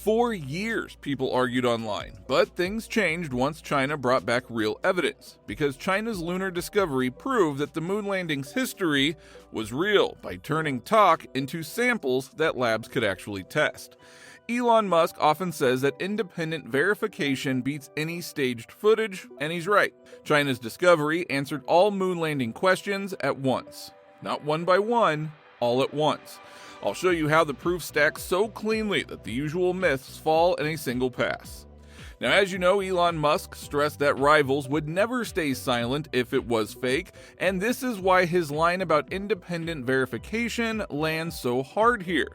For years, people argued online, but things changed once China brought back real evidence, because China's lunar discovery proved that the moon landing's history was real by turning talk into samples that labs could actually test. Elon Musk often says that independent verification beats any staged footage, and he's right. China's discovery answered all moon landing questions at once. Not one by one, all at once. I'll show you how the proof stacks so cleanly that the usual myths fall in a single pass. Now, as you know, Elon Musk stressed that rivals would never stay silent if it was fake, and this is why his line about independent verification lands so hard here.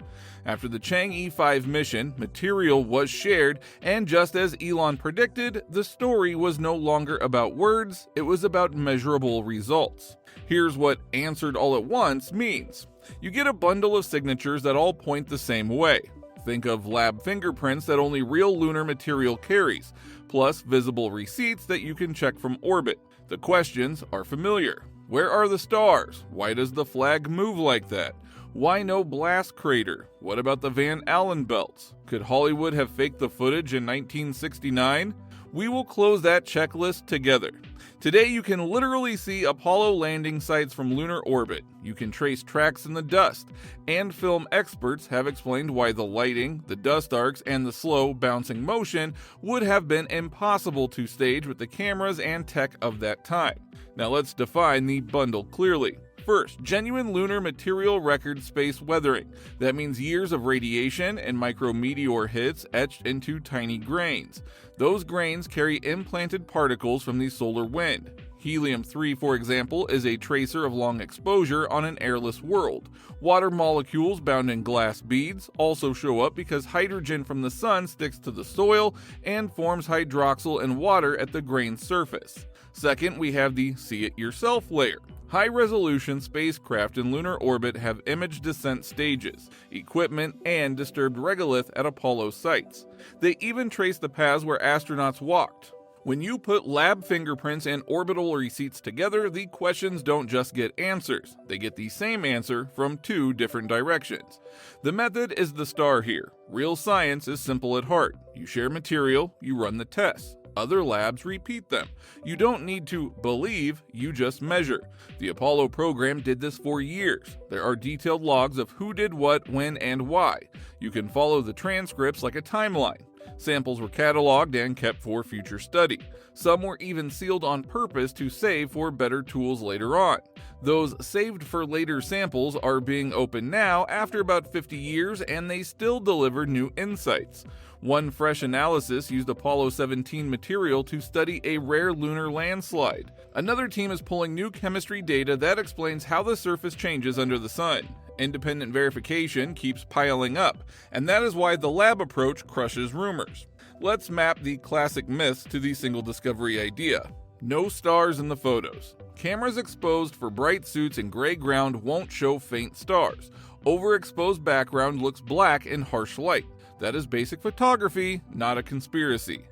After the Chang'e 5 mission, material was shared, and just as Elon predicted, the story was no longer about words, it was about measurable results. Here's what answered all at once means. You get a bundle of signatures that all point the same way. Think of lab fingerprints that only real lunar material carries, plus visible receipts that you can check from orbit. The questions are familiar. Where are the stars? Why does the flag move like that? Why no blast crater? What about the Van Allen belts? Could Hollywood have faked the footage in 1969? We will close that checklist together. Today you can literally see Apollo landing sites from lunar orbit. You can trace tracks in the dust, and film experts have explained why the lighting, the dust arcs, and the slow, bouncing motion would have been impossible to stage with the cameras and tech of that time. Now let's define the bundle clearly. First, genuine lunar material record space weathering. That means years of radiation and micrometeor hits etched into tiny grains. Those grains carry implanted particles from the solar wind. Helium-3, for example, is a tracer of long exposure on an airless world. Water molecules bound in glass beads also show up because hydrogen from the sun sticks to the soil and forms hydroxyl and water at the grain's surface. Second, we have the see-it-yourself layer. High-resolution spacecraft in lunar orbit have image descent stages, equipment, and disturbed regolith at Apollo sites. They even trace the paths where astronauts walked. When you put lab fingerprints and orbital receipts together, the questions don't just get answers. They get the same answer from two different directions. The method is the star here. Real science is simple at heart. You share material, you run the tests. Other labs repeat them. You don't need to believe, you just measure. The Apollo program did this for years. There are detailed logs of who did what, when, and why. You can follow the transcripts like a timeline. Samples were cataloged and kept for future study. Some were even sealed on purpose to save for better tools later on. Those saved for later samples are being opened now after about 50 years, and they still deliver new insights. One fresh analysis used Apollo 17 material to study a rare lunar landslide. Another team is pulling new chemistry data that explains how the surface changes under the sun. Independent verification keeps piling up, and that is why the lab approach crushes rumors. Let's map the classic myths to the single discovery idea. No stars in the photos. Cameras exposed for bright suits and gray ground won't show faint stars. Overexposed background looks black in harsh light. That is basic photography, not a conspiracy.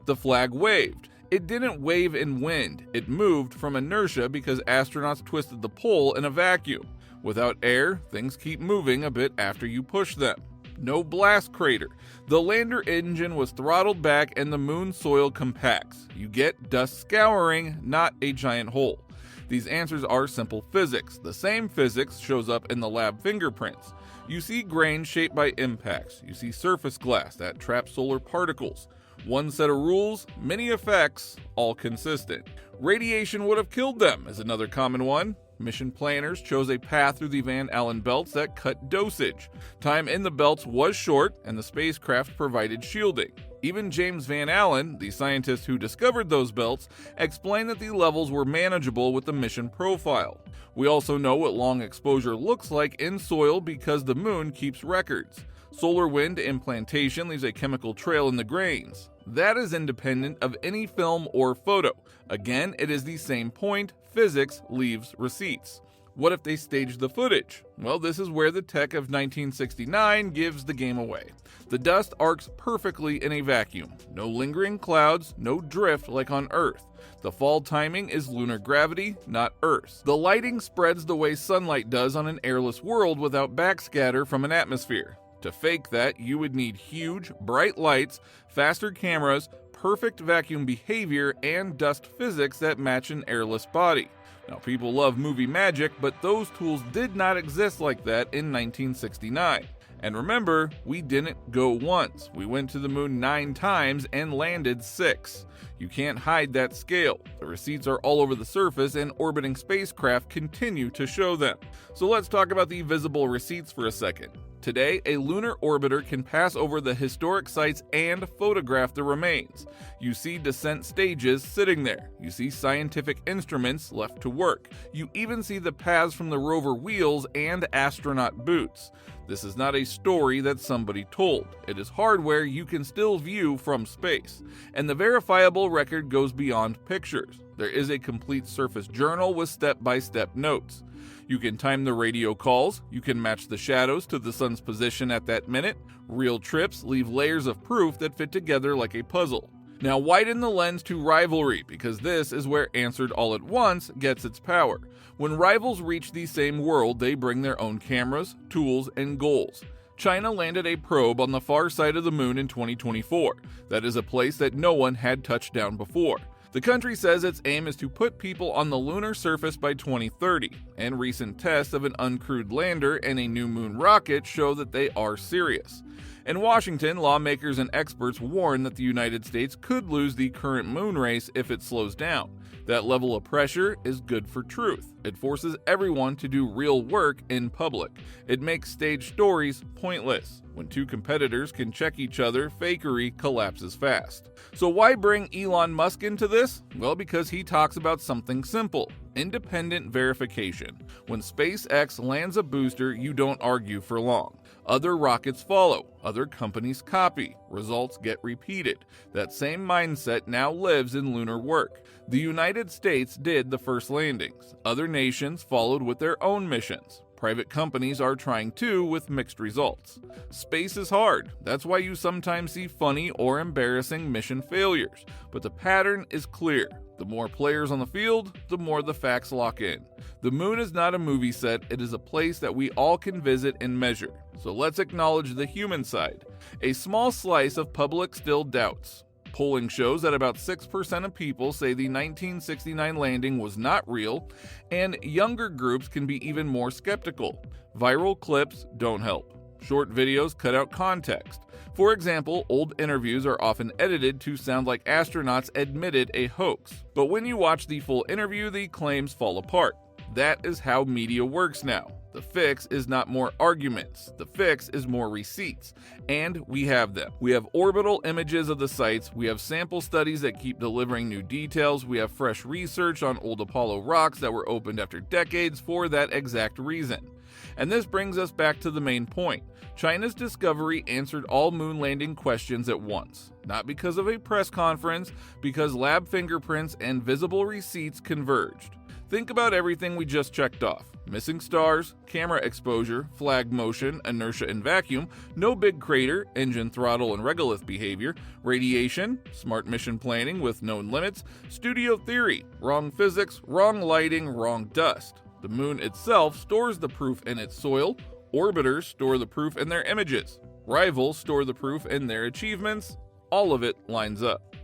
The flag waved. It didn't wave in wind. It moved from inertia because astronauts twisted the pole in a vacuum. Without air, things keep moving a bit after you push them. No blast crater. The lander engine was throttled back and the moon soil compacts. You get dust scouring, not a giant hole. These answers are simple physics. The same physics shows up in the lab fingerprints. You see grains shaped by impacts. You see surface glass that traps solar particles. One set of rules, many effects, all consistent. Radiation would have killed them is another common one. Mission planners chose a path through the Van Allen belts that cut dosage. Time in the belts was short, and the spacecraft provided shielding. Even James Van Allen, the scientist who discovered those belts, explained that the levels were manageable with the mission profile. We also know what long exposure looks like in soil because the moon keeps records. Solar wind implantation leaves a chemical trail in the grains. That is independent of any film or photo. Again, it is the same point. Physics leaves receipts. What if they staged the footage? Well, this is where the tech of 1969 gives the game away. The dust arcs perfectly in a vacuum. No lingering clouds, no drift like on Earth. The fall timing is lunar gravity, not Earth's. The lighting spreads the way sunlight does on an airless world without backscatter from an atmosphere. To fake that, you would need huge, bright lights, faster cameras, perfect vacuum behavior, and dust physics that match an airless body. Now, people love movie magic, but those tools did not exist like that in 1969. And remember, we didn't go once. We went to the moon 9 times and landed 6. You can't hide that scale. The receipts are all over the surface, and orbiting spacecraft continue to show them. So let's talk about the visible receipts for a second. Today, a lunar orbiter can pass over the historic sites and photograph the remains. You see descent stages sitting there. You see scientific instruments left to work. You even see the paths from the rover wheels and astronaut boots. This is not a story that somebody told. It is hardware you can still view from space. And the verifiable record goes beyond pictures. There is a complete surface journal with step-by-step notes. You can time the radio calls, you can match the shadows to the sun's position at that minute. Real trips leave layers of proof that fit together like a puzzle. Now widen the lens to rivalry, because this is where Answered All at Once gets its power. When rivals reach the same world, they bring their own cameras, tools, and goals. China landed a probe on the far side of the moon in 2024. That is a place that no one had touched down before. The country says its aim is to put people on the lunar surface by 2030, and recent tests of an uncrewed lander and a new moon rocket show that they are serious. In Washington, lawmakers and experts warn that the United States could lose the current moon race if it slows down. That level of pressure is good for truth. It forces everyone to do real work in public. It makes stage stories pointless. When two competitors can check each other, fakery collapses fast. So why bring Elon Musk into this? Well, because he talks about something simple: independent verification. When SpaceX lands a booster, you don't argue for long. Other rockets follow, other companies copy, results get repeated. That same mindset now lives in lunar work. The United States did the first landings. Other nations followed with their own missions. Private companies are trying too, with mixed results. Space is hard. That's why you sometimes see funny or embarrassing mission failures. But the pattern is clear. The more players on the field, the more the facts lock in. The moon is not a movie set, it is a place that we all can visit and measure. So let's acknowledge the human side. A small slice of public still doubts. Polling shows that about 6% of people say the 1969 landing was not real, and younger groups can be even more skeptical. Viral clips don't help. Short videos cut out context. For example, old interviews are often edited to sound like astronauts admitted a hoax. But when you watch the full interview, the claims fall apart. That is how media works now. The fix is not more arguments. The fix is more receipts. And we have them. We have orbital images of the sites. We have sample studies that keep delivering new details. We have fresh research on old Apollo rocks that were opened after decades for that exact reason. And this brings us back to the main point. China's discovery answered all moon landing questions at once. Not because of a press conference, because lab fingerprints and visible receipts converged. Think about everything we just checked off. Missing stars, camera exposure, flag motion, inertia and vacuum, no big crater, engine throttle and regolith behavior, radiation, smart mission planning with known limits, studio theory, wrong physics, wrong lighting, wrong dust. The moon itself stores the proof in its soil, orbiters store the proof in their images, rivals store the proof in their achievements. All of it lines up.